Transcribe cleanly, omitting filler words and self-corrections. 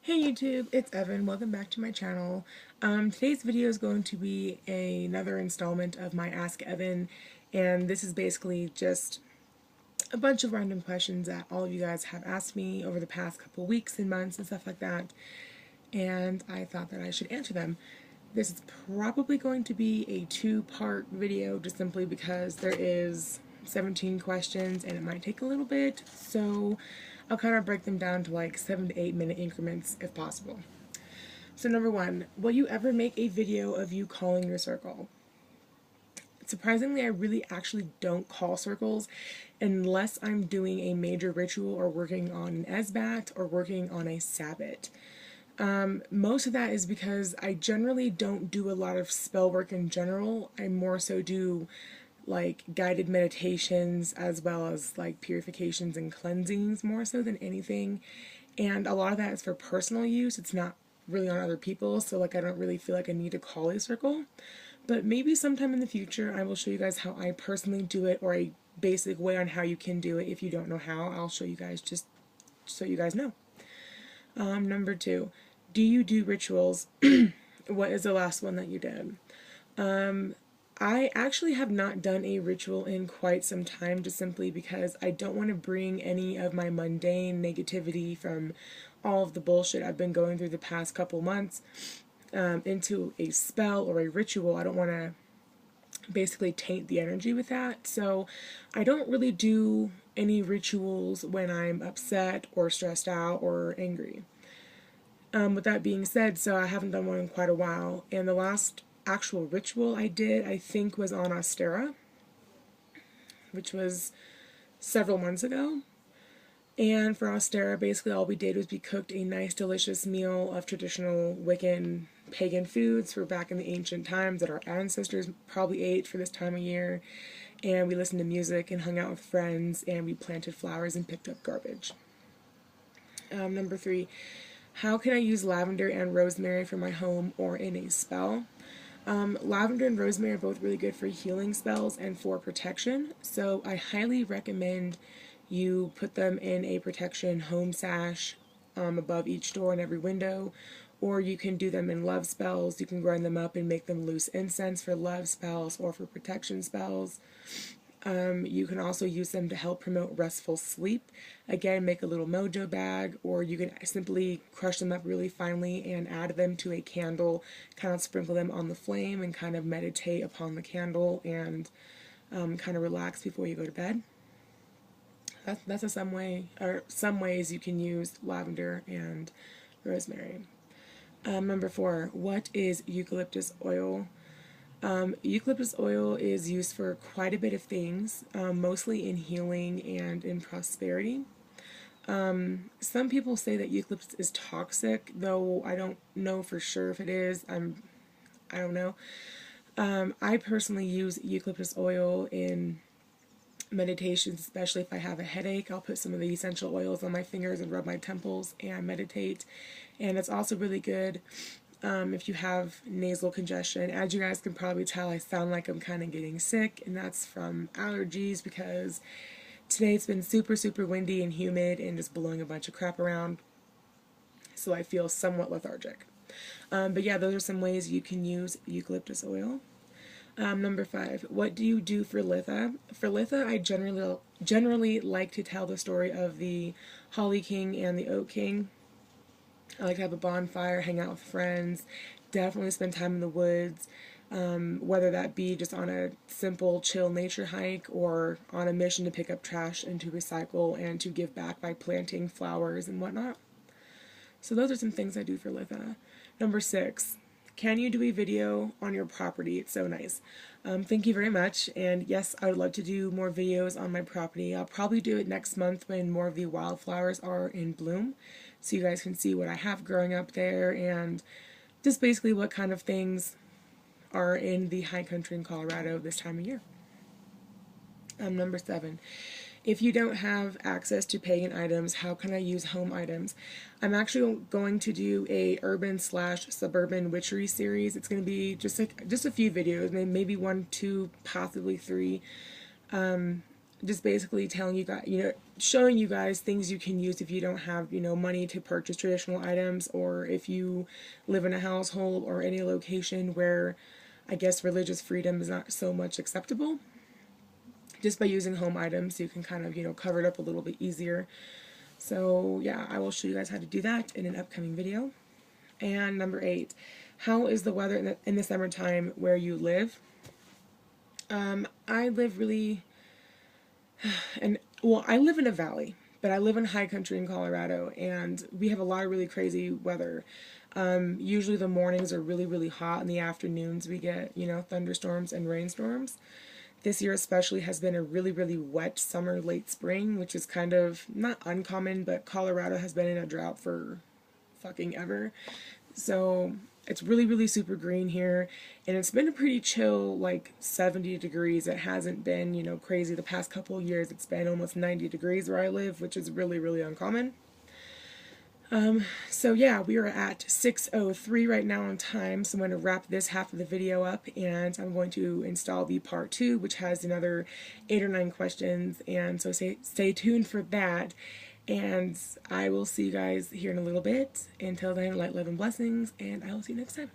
Hey YouTube, it's Evan. Welcome back to my channel. Today's video is going to be another installment of my Ask Evan, and this is basically just a bunch of random questions that all of you guys have asked me over the past couple weeks and months and stuff like that, and I thought that I should answer them. This is probably going to be a two-part video just simply because there is 17 questions and it might take a little bit, so I'll kind of break them down to like 7 to 8 minute increments if possible. So number one, will you ever make a video of you calling your circle? Surprisingly, I really actually don't call circles unless I'm doing a major ritual or working on an Esbat or working on a Sabbat. Most of that is because I generally don't do a lot of spell work in general. I more so do like guided meditations as well as like purifications and cleansings more so than anything. And a lot of that is for personal use. It's not really on other people, so like I don't really feel like I need to call a circle. But maybe sometime in the future I will show you guys how I personally do it, or a basic way on how you can do it. If you don't know how, I'll show you guys just so you guys know. Number two, do you do rituals? What is the last one that you did? I actually have not done a ritual in quite some time, just simply because I don't want to bring any of my mundane negativity from all of the bullshit I've been going through the past couple months into a spell or a ritual. I don't want to basically taint the energy with that. So I don't really do any rituals when I'm upset or stressed out or angry. With that being said, so I haven't done one in quite a while, and the last actual ritual I did, I think, was on Ostera, which was several months ago. And for Ostera, basically all we did was we cooked a nice delicious meal of traditional Wiccan pagan foods for back in the ancient times that our ancestors probably ate for this time of year, and we listened to music and hung out with friends, and we planted flowers and picked up garbage. Number three, how can I use lavender and rosemary for my home or in a spell? Lavender and rosemary are both really good for healing spells and for protection, so I highly recommend you put them in a protection home sash above each door and every window, or you can do them in love spells. You can grind them up and make them loose incense for love spells or for protection spells. You can also use them to help promote restful sleep. Again, make a little mojo bag, or you can simply crush them up really finely and add them to a candle, kind of sprinkle them on the flame and kind of meditate upon the candle and kind of relax before you go to bed. That's some ways you can use lavender and rosemary. Number four, what is eucalyptus oil? Eucalyptus oil is used for quite a bit of things, mostly in healing and in prosperity. Some people say that eucalyptus is toxic, though I don't know for sure if it is. I don't know. I personally use eucalyptus oil in meditations, especially if I have a headache. I'll put some of the essential oils on my fingers and rub my temples and meditate. And it's also really good if you have nasal congestion. As you guys can probably tell, I sound like I'm kind of getting sick, and that's from allergies because today it's been super, super windy and humid and just blowing a bunch of crap around. So I feel somewhat lethargic. But yeah, those are some ways you can use eucalyptus oil. Number five, what do you do for Litha? For Litha, I generally like to tell the story of the Holly King and the Oak King. I like to have a bonfire, hang out with friends, definitely spend time in the woods, whether that be just on a simple chill nature hike or on a mission to pick up trash and to recycle and to give back by planting flowers and whatnot. So those are some things I do for Litha. Number six, can you do a video on your property? It's so nice. Thank you very much, and yes, I would love to do more videos on my property. I'll probably do it next month when more of the wildflowers are in bloom, so you guys can see what I have growing up there and just basically what kind of things are in the high country in Colorado this time of year. Number seven, if you don't have access to pagan items, how can I use home items? I'm actually going to do a urban/suburban witchery series. It's going to be just a few videos, maybe one, two, possibly three, just basically telling you guys, showing you guys things you can use if you don't have, money to purchase traditional items, or if you live in a household or any location where I guess religious freedom is not so much acceptable. Just by using home items, you can kind of, cover it up a little bit easier. So yeah, I will show you guys how to do that in an upcoming video. And number 8, how is the weather in the summertime where you live? I live really, and well, I live in a valley, but I live in high country in Colorado, and we have a lot of really crazy weather. Usually the mornings are really, really hot, and the afternoons we get, thunderstorms and rainstorms. This year especially has been a really, really wet summer, late spring, which is kind of not uncommon, but Colorado has been in a drought for fucking ever. So it's really, really super green here, and it's been a pretty chill, like 70 degrees. It hasn't been, crazy the past couple of years. It's been almost 90 degrees where I live, which is really, really uncommon. So yeah, we are at 6:03 right now on time, so I'm going to wrap this half of the video up, and I'm going to install the part 2, which has another 8 or 9 questions, and so stay tuned for that, and I will see you guys here in a little bit. Until then, light, love, and blessings, and I will see you next time.